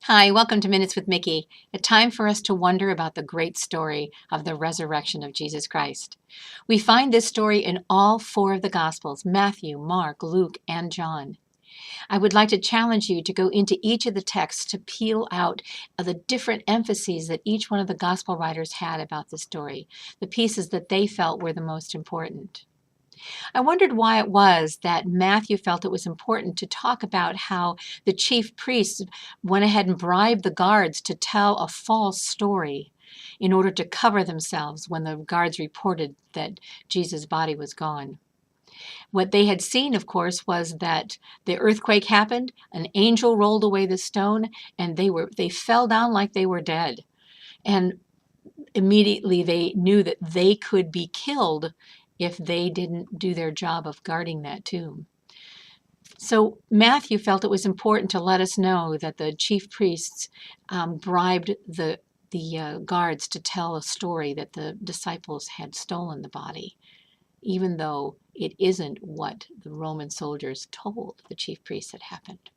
Hi, welcome to Minutes with Mickey, a time for us to wonder about the great story of the resurrection of Jesus Christ. We find this story in all four of the Gospels: Matthew, Mark, Luke, and John. I would like to challenge you to go into each of the texts to peel out the different emphases that each one of the Gospel writers had about the story, the pieces that they felt were the most important. I wondered why it was that Matthew felt it was important to talk about how the chief priests went ahead and bribed the guards to tell a false story in order to cover themselves when the guards reported that Jesus' body was gone. What they had seen, of course, was that the earthquake happened, an angel rolled away the stone, and they fell down like they were dead. And immediately they knew that they could be killed if they didn't do their job of guarding that tomb. So Matthew felt it was important to let us know that the chief priests bribed the guards to tell a story that the disciples had stolen the body, even though it isn't what the Roman soldiers told the chief priests had happened.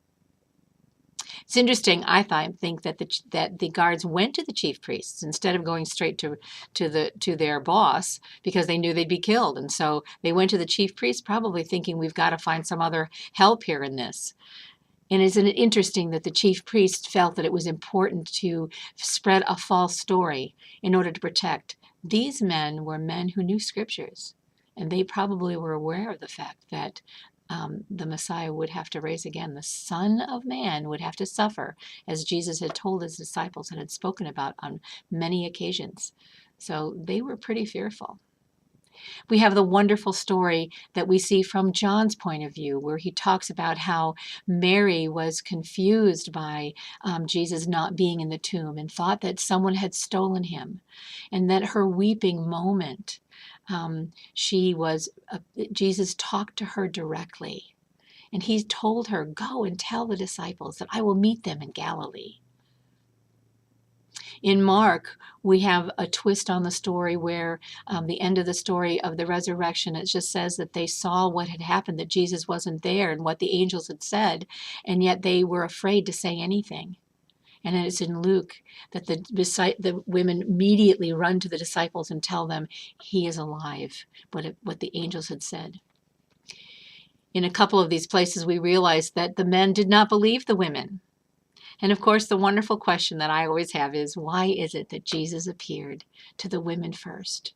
It's interesting, I think that the guards went to the chief priests instead of going straight to their boss because they knew they'd be killed, and so they went to the chief priests probably thinking we've got to find some other help here in this. And isn't it interesting that the chief priest felt that it was important to spread a false story in order to protect? These men were men who knew scriptures, and they probably were aware of the fact that the Messiah would have to rise again. The Son of Man would have to suffer, as Jesus had told his disciples and had spoken about on many occasions. So they were pretty fearful. We have the wonderful story that we see from John's point of view, where he talks about how Mary was confused by Jesus not being in the tomb and thought that someone had stolen him, and that her weeping moment, Jesus talked to her directly. And he told her, "Go and tell the disciples that I will meet them in Galilee." In Mark, we have a twist on the story where the end of the story of the resurrection, it just says that they saw what had happened, that Jesus wasn't there and what the angels had said, and yet they were afraid to say anything. And then it's in Luke that the women immediately run to the disciples and tell them he is alive, what the angels had said. In a couple of these places, we realize that the men did not believe the women. And of course, the wonderful question that I always have is, why is it that Jesus appeared to the women first?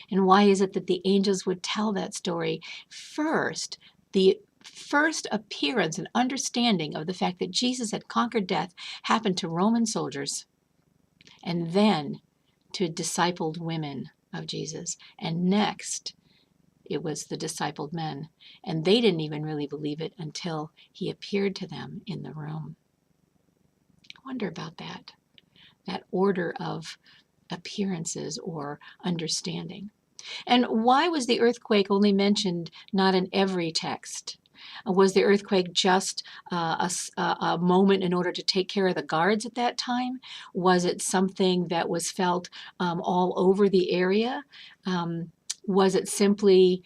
And why is it that the angels would tell that story first? The first appearance and understanding of the fact that Jesus had conquered death happened to Roman soldiers, and then to discipled women of Jesus. And next, it was the discipled men. And they didn't even really believe it until he appeared to them in the room. I wonder about that order of appearances or understanding. And why was the earthquake only mentioned not in every text? Was the earthquake just a moment in order to take care of the guards at that time? Was it something that was felt all over the area? Was it simply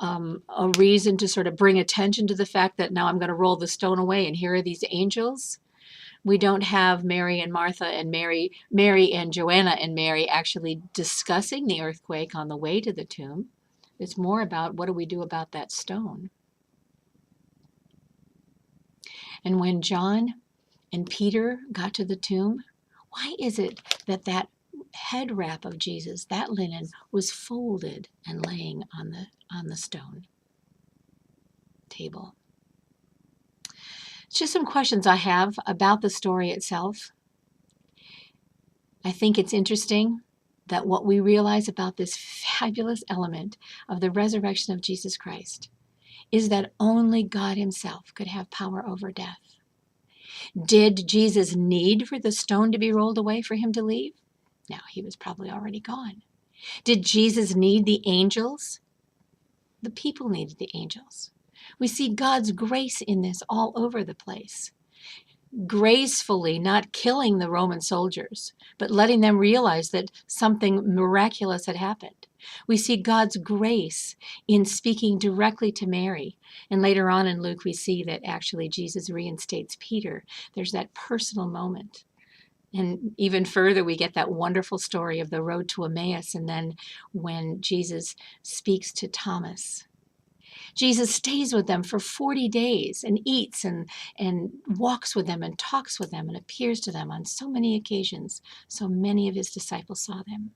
a reason to sort of bring attention to the fact that now I'm going to roll the stone away and here are these angels? We don't have Mary and Martha and Mary and Joanna and Mary actually discussing the earthquake on the way to the tomb. It's more about what do we do about that stone. And when John and Peter got to the tomb, why is it that that head wrap of Jesus, that linen, was folded and laying on the stone table? It's just some questions I have about the story itself. I think it's interesting that what we realize about this fabulous element of the resurrection of Jesus Christ is that only God himself could have power over death. Did Jesus need for the stone to be rolled away for him to leave? No, he was probably already gone. Did Jesus need the angels? The people needed the angels. We see God's grace in this all over the place. Gracefully not killing the Roman soldiers, but letting them realize that something miraculous had happened. We see God's grace in speaking directly to Mary. And later on in Luke, we see that actually Jesus reinstates Peter. There's that personal moment. And even further, we get that wonderful story of the road to Emmaus, and then when Jesus speaks to Thomas. Jesus stays with them for 40 days and eats and walks with them and talks with them and appears to them on so many occasions. So many of his disciples saw them.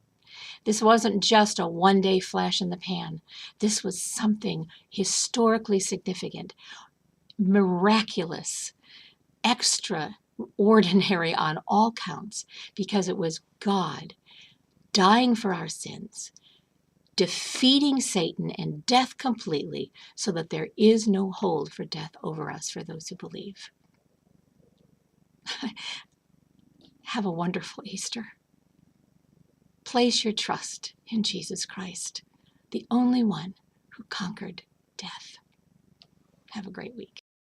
This wasn't just a one-day flash in the pan. This was something historically significant, miraculous, extraordinary on all counts, because it was God dying for our sins, defeating Satan and death completely, so that there is no hold for death over us for those who believe. Have a wonderful Easter. Place your trust in Jesus Christ, the only one who conquered death. Have a great week.